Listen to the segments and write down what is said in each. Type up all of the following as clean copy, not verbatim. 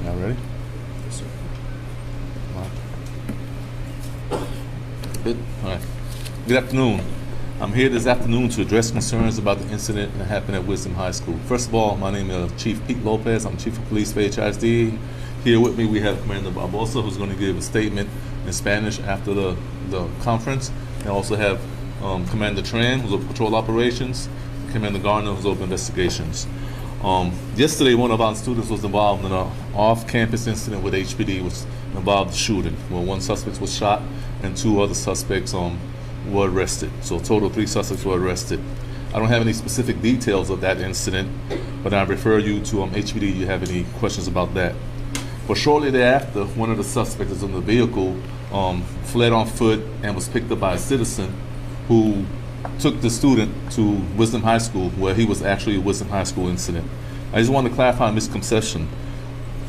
Y'all ready? Yes, sir. Good. All right. Good afternoon. I'm here this afternoon to address concerns about the incident that happened at Wisdom High School. First of all, my name is Chief Pete Lopez. I'm Chief of Police for ISD. Here with me we have Commander Barbosa, who's going to give a statement in Spanish after the conference. And also have Commander Tran, who's over patrol operations, Commander Garner, who's over investigations. Yesterday, one of our students was involved in an off-campus incident with HPD, which involved the shooting, where one suspect was shot and two other suspects were arrested. So a total of 3 suspects were arrested. I don't have any specific details of that incident, but I refer you to HPD if you have any questions about that. But shortly thereafter, one of the suspects in the vehicle fled on foot and was picked up by a citizen who took the student to Wisdom High School, where he was actually a Wisdom High School incident. I just want to clarify a misconception.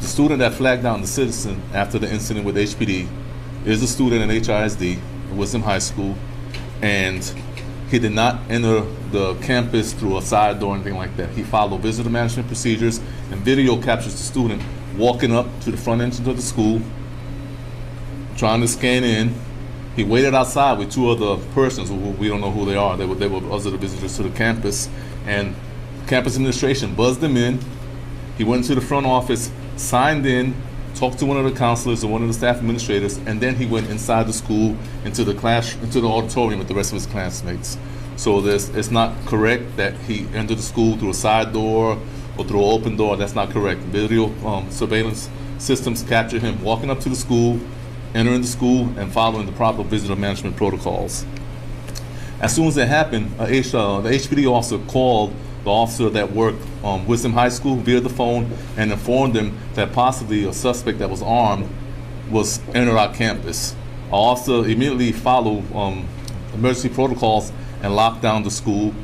The student that flagged down the citizen after the incident with HPD is a student in HISD, Wisdom High School, and he did not enter the campus through a side door or anything like that. He followed visitor management procedures, and video captures the student walking up to the front entrance of the school, trying to scan in. He waited outside with 2 other persons who we don't know who they are. They were other visitors to the campus, and campus administration buzzed them in. He went to the front office, signed in, talked to one of the counselors or one of the staff administrators, and then he went inside the school into the auditorium with the rest of his classmates. So it's not correct that he entered the school through a side door or through an open door. That's not correct. Video surveillance systems capture him walking up to the school, entering the school, and following the proper visitor management protocols. As soon as it happened, the HPD officer called the officer that worked Wisdom High School via the phone and informed them that possibly a suspect that was armed was entering our campus. Our officer immediately followed emergency protocols and locked down the school,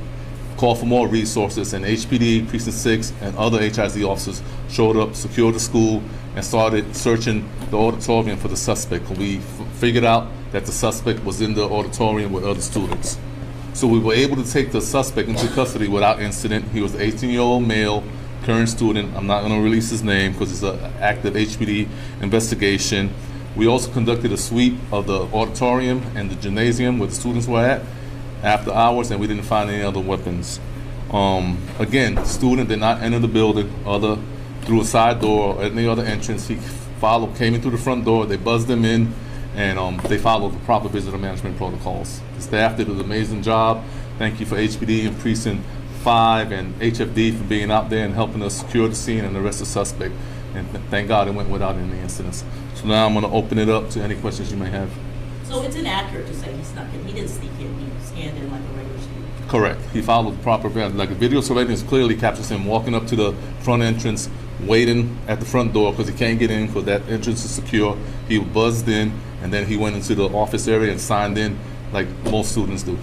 called for more resources, and HPD, Precinct 6, and other HISD officers showed up, secured the school, and started searching the auditorium for the suspect. We figured out that the suspect was in the auditorium with other students. So we were able to take the suspect into custody without incident. He was an 18-year-old male, current student. I'm not going to release his name because it's an active HPD investigation. We also conducted a sweep of the auditorium and the gymnasium where the students were at after hours, and we didn't find any other weapons. Again, the student did not enter the building through a side door or any other entrance. He came in through the front door. They buzzed him in, and they followed the proper visitor management protocols. The staff did an amazing job. Thank you for HPD and Precinct 5 and HFD for being out there and helping us secure the scene and arrest the suspect. And thank God it went without any incidents. So now I'm going to open it up to any questions you may have. So it's inaccurate to say he snuck in. He didn't sneak in. He scanned in like a regular student. Correct. He followed the proper, like the video surveillance clearly captures him walking up to the front entrance, waiting at the front door because he can't get in because that entrance is secure. He buzzed in, and then he went into the office area and signed in like most students do.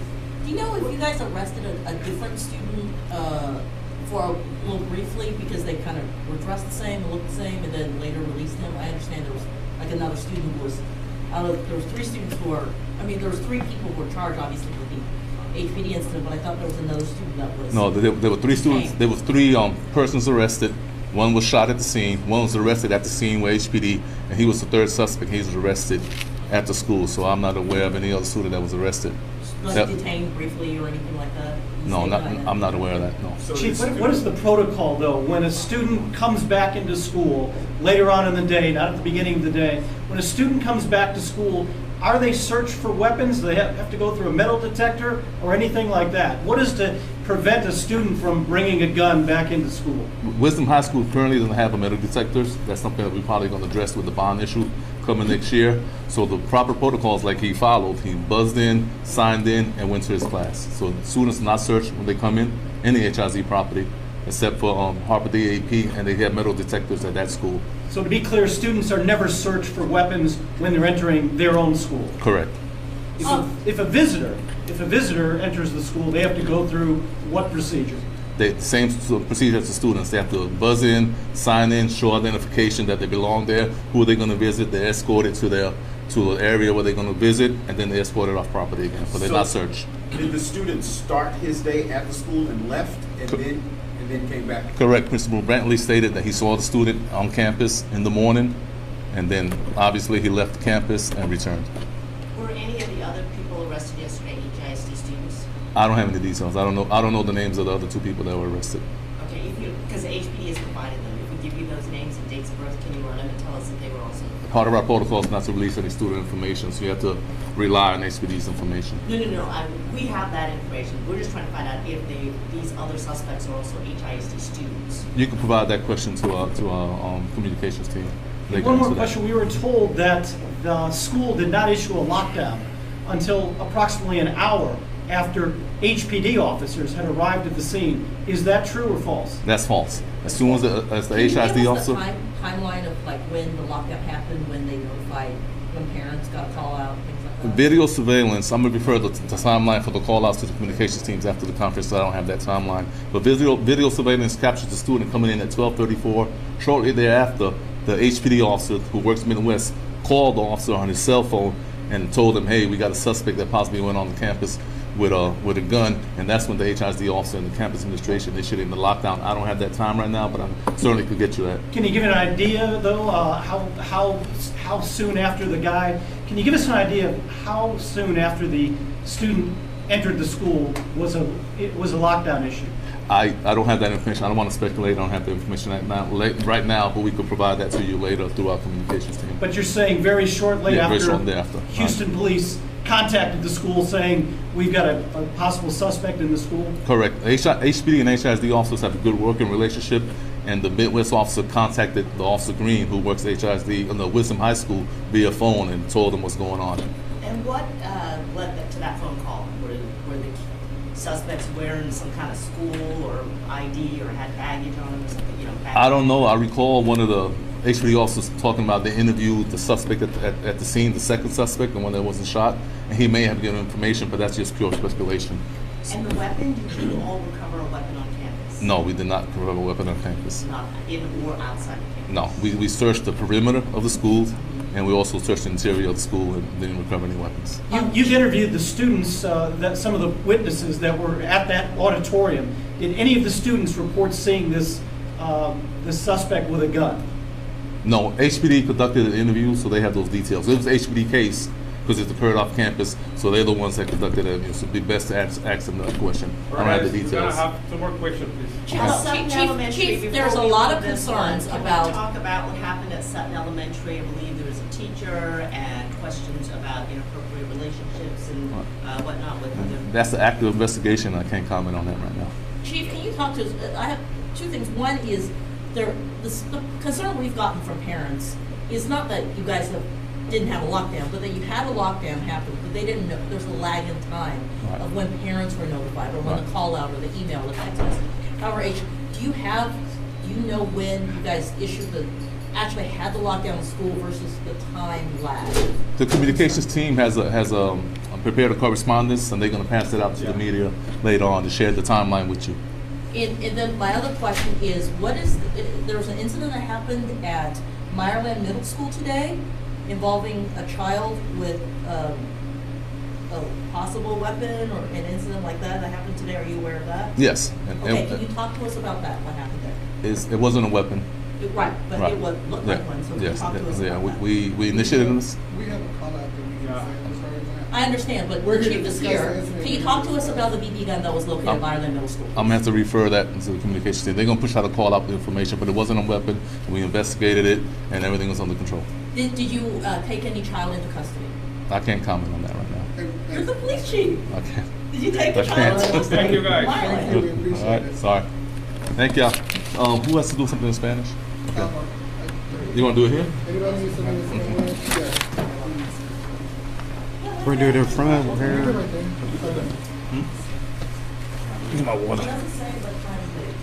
Do you know if you guys arrested a different student for a little briefly because they kind of were dressed the same and looked the same, and then later released him? I understand there was like another student who was. There was 3 students who were. I mean, there was 3 people who were charged, obviously, with the HPD incident, but I thought there was another student that was. No, there were 3 students. There were 3 persons arrested. One was shot at the scene. One was arrested at the scene with HPD, and he was the 3rd suspect. He was arrested at the school. So I'm not aware of any other student that was arrested. Was he detained briefly or anything like that? No, I'm not aware of that. No. So Chief, what is the protocol though when a student comes back into school later on in the day, not at the beginning of the day? When a student comes back to school, are they searched for weapons? Do they have to go through a metal detector or anything like that? What is to prevent a student from bringing a gun back into school? Wisdom High School currently doesn't have a metal detectors. That's something that we're probably going to address with the bond issue coming next year. So the proper protocols like he followed, he buzzed in, signed in, and went to his class. So students are not searched when they come in any HIZ property, except for Harper DAP, and they have metal detectors at that school. So to be clear, students are never searched for weapons when they're entering their own school. Correct. If a visitor enters the school, they have to go through what procedure? The same procedure as the students. They have to buzz in, sign in, show identification that they belong there, who are they going to visit. They're escorted to the area where they're going to visit, and then they're escorted off property again. So they're not searched. Did the student start his day at the school and left, and and then came back. Correct. Principal Brantley stated that he saw the student on campus in the morning, and then obviously he left the campus and returned. Were any of the other people arrested yesterday, HISD students? I don't have any details. I don't know the names of the other 2 people that were arrested. Okay, because the HPD has provided them. If we give you those names and dates of birth, can you run them and tell us if they were also? Part of our protocol is not to release any student information, so you have to rely on HPD's information. No. We have that information. We're just trying to find out if these other suspects are also HISD students. You can provide that question to our communications team. They can One more answer that. question. We were told that the school did not issue a lockdown until approximately an hour after HPD officers had arrived at the scene. Is that true or false? That's false. As soon as the Can you give HISD us officer. the timeline of like when the lockdown happened, when they notified, when parents got a call out, things like that? Video surveillance, I'm going to refer to the timeline for the call-outs to the communications teams after the conference, so I don't have that timeline. But video surveillance captures the student coming in at 12:34. Shortly thereafter, the HPD officer who works Midwest called the officer on his cell phone and told him, hey, we got a suspect that possibly went on the campus with a gun, and that's when the HISD officer and the campus administration initiated the lockdown. I don't have that time right now, but I certainly could get you that. Can you give an idea, though, how soon after the guy? Can you give us an idea of how soon after the student entered the school was a lockdown issue? I don't have that information. I don't want to speculate. I don't have the information right now, but we could provide that to you later through our communications team. But you're saying very shortly Yeah, after, very shortly after. Houston police contacted the school saying, we've got a possible suspect in the school? Correct. HPD and HISD officers have a good working relationship, and the Midwest officer contacted the Officer Green, who works at HISD in the Wisdom High School, via phone and told them what's going on. And what led to that phone call? Were the suspects wearing some kind of school or ID or had baggage on them or something? I don't know. I recall one of the HPD officers talking about they interviewed the suspect at the scene, the second suspect, the one that wasn't shot, and he may have given information, but that's just pure speculation. And the weapon, did you all recover a weapon on campus? No, we did not recover a weapon on campus. Not in or outside the campus? No, we searched the perimeter of the school, and we also searched the interior of the school and didn't recover any weapons. You've interviewed the students, some of the witnesses that were at that auditorium. Did any of the students report seeing this suspect with a gun? No, HPD conducted an interview, so they have those details. It was an HPD case because it occurred off campus, so they're the ones that conducted it. So it'd be best to ask them that question. I don't have the We're details. gonna have some more questions, please. Chief, there's a lot of concerns Can about. we talk about what happened at Sutton Elementary? I believe there was a teacher and questions about inappropriate relationships and whatnot with them. That's the active investigation. I can't comment on that right now. Chief, can you talk to us? I have 2 things. One is the concern we've gotten from parents is not that you guys didn't have a lockdown, but that you had a lockdown happen, but they didn't know. There's a lag in time Right. of when parents were notified or when Right. the call out or the email or the text message. However, do you know when you guys actually had the lockdown in school versus the time lag? The communications team has prepared a correspondence, and they're going to pass it out to the media later on to share the timeline with you. And then my other question is, there was an incident that happened at Meyerland Middle School today involving a child with a possible weapon or an incident like that happened today. Are you aware of that? Yes. Okay, can you talk to us about that? What happened there? It wasn't a weapon. Right, but Right. it looked like one, so can you Yes. talk to us Yeah. about that? We initiated this. We have a call out that we can say, I'm sorry, I understand, but We're the here chief to is discuss here. the incident. Can you talk to us about the BB gun that was located at Meyerland Middle School? I'm gonna have to refer that to the communications team. They're gonna push out a call out the information, but it wasn't a weapon. We investigated it, and everything was under control. Did you take any child into custody? I can't comment on that right now. You're the police chief. I can't. Did you take the I child can't. into custody? Thank you, guys. Meyerland. Thank you. We appreciate All right. it. Sorry. Thank y'all. Who has to do something in Spanish? Okay. You want to do it here? Anybody need something in Spanish? Yeah. We do it in front here. Right there. Get my water. It doesn't say what time